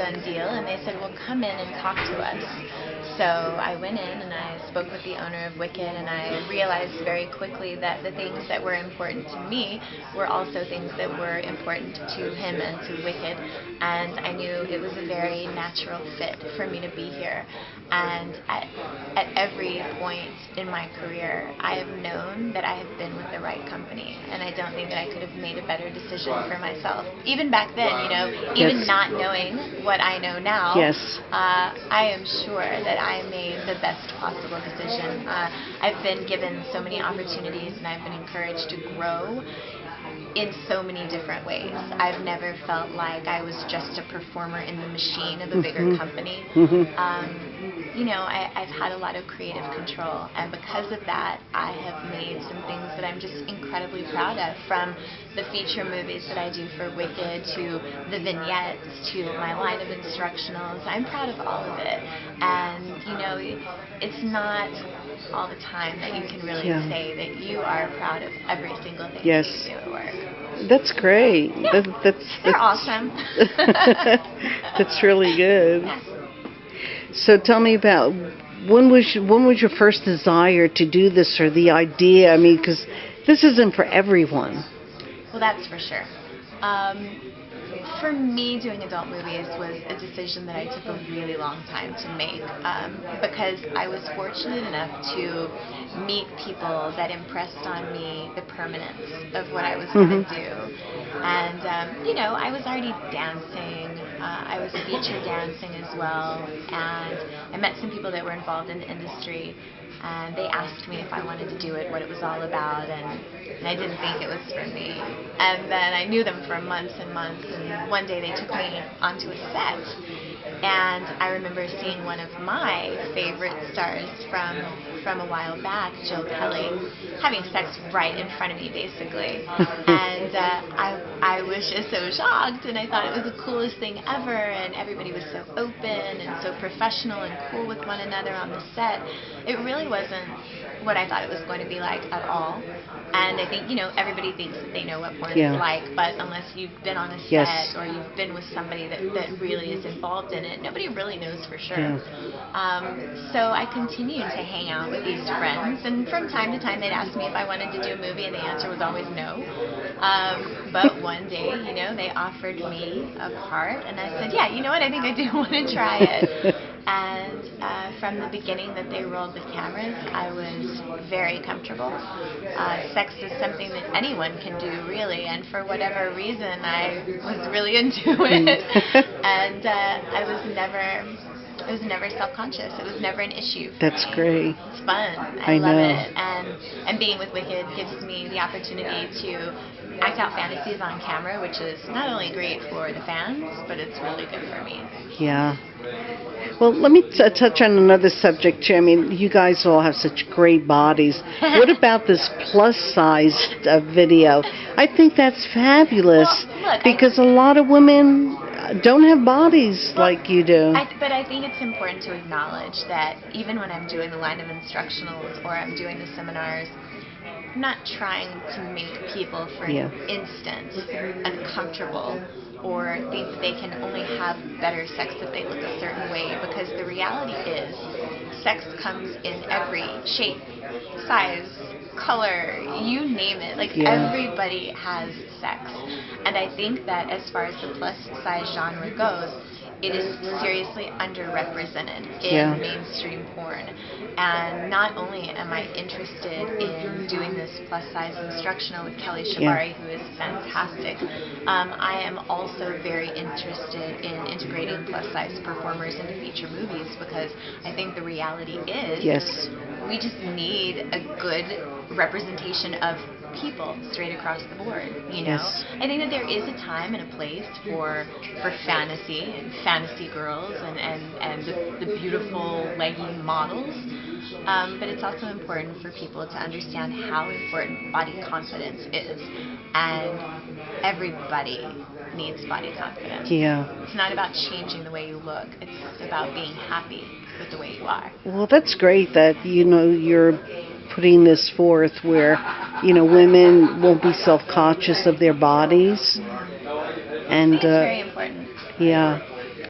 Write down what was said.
done deal, and they said, well, come in and talk to us. So I went in and I spoke with the owner of Wicked, and I realized very quickly that the things that were important to me were also things that were important to him and to Wicked, and I knew it was a very natural fit for me to be here. And at every point in my career, I have known that I have been with the right company, and I don't think that I could have made a better decision for myself. Even back then, even not knowing what I know now, I am sure that I made the best possible decision. I've been given so many opportunities, and I've been encouraged to grow in so many different ways. I've never felt like I was just a performer in the machine of a bigger company. I've had a lot of creative control, and because of that, I have made some things that I'm just incredibly proud of, from the feature movies that I do for Wicked, to the vignettes, to my line of instructionals. I'm proud of all of it, and it's not all the time that you can really say that you are proud of every single thing that you do at work. That's great. Yeah. They're awesome. That's really good. Yeah. So tell me about, when was your first desire to do this, or the idea? I mean, because this isn't for everyone. Well, that's for sure. For me, doing adult movies was a decision that I took a really long time to make, because I was fortunate enough to meet people that impressed on me the permanence of what I was going to do. And, I was already dancing. I was feature dancing as well. And I met some people that were involved in the industry, and they asked me if I wanted to do it, what it was all about, and I didn't think it was for me. And then I knew them for months and months, and one day they took me onto a set, and I remember seeing one of my favorite stars from a while back, Jill Kelly, having sex right in front of me, basically. And I was just so shocked, and I thought it was the coolest thing ever, and everybody was so open and so professional and cool with one another on the set. It really wasn't what I thought it was going to be like at all. And I think, everybody thinks that they know what porn is like, but unless you've been on a set or you've been with somebody that really is involved in it, nobody really knows for sure. So I continued to hang out with these friends, and from time to time they'd ask me if I wanted to do a movie, and the answer was always no. But one day, they offered me a part, and I said, yeah, you know what, I think I do want to try it. And from the beginning that they rolled the cameras, I was very comfortable. Sex is something that anyone can do, really, and for whatever reason, I was really into it. And I was never self-conscious. It was never an issue for That's me. great. It's fun. I love it. And being with Wicked gives me the opportunity to act out fantasies on camera, which is not only great for the fans, but it's really good for me. Yeah. Well, let me touch on another subject too. I mean, you guys all have such great bodies. What about this plus-size video? I think that's fabulous, because a lot of women don't have bodies like you do. But I think it's important to acknowledge that even when I'm doing the line of instructionals or I'm doing the seminars, I'm not trying to make people, for instance, uncomfortable or think that they can only have better sex if they look a certain way, because the reality is sex comes in every shape, size, color, you name it. Everybody has sex. And I think that as far as the plus size genre goes, it is seriously underrepresented in mainstream porn. And not only am I interested in doing this plus-size instructional with Kelly Shabari, who is fantastic, I am also very interested in integrating plus-size performers into feature movies, because I think the reality is we just need a good representation of people straight across the board, I think that there is a time and a place for fantasy and fantasy girls and the beautiful leggy models, but it's also important for people to understand how important body confidence is, and everybody needs body confidence. It's not about changing the way you look, it's about being happy with the way you are. Well, that's great that you're putting this forth where women won't be self-conscious of their bodies. And it's very important. Yeah.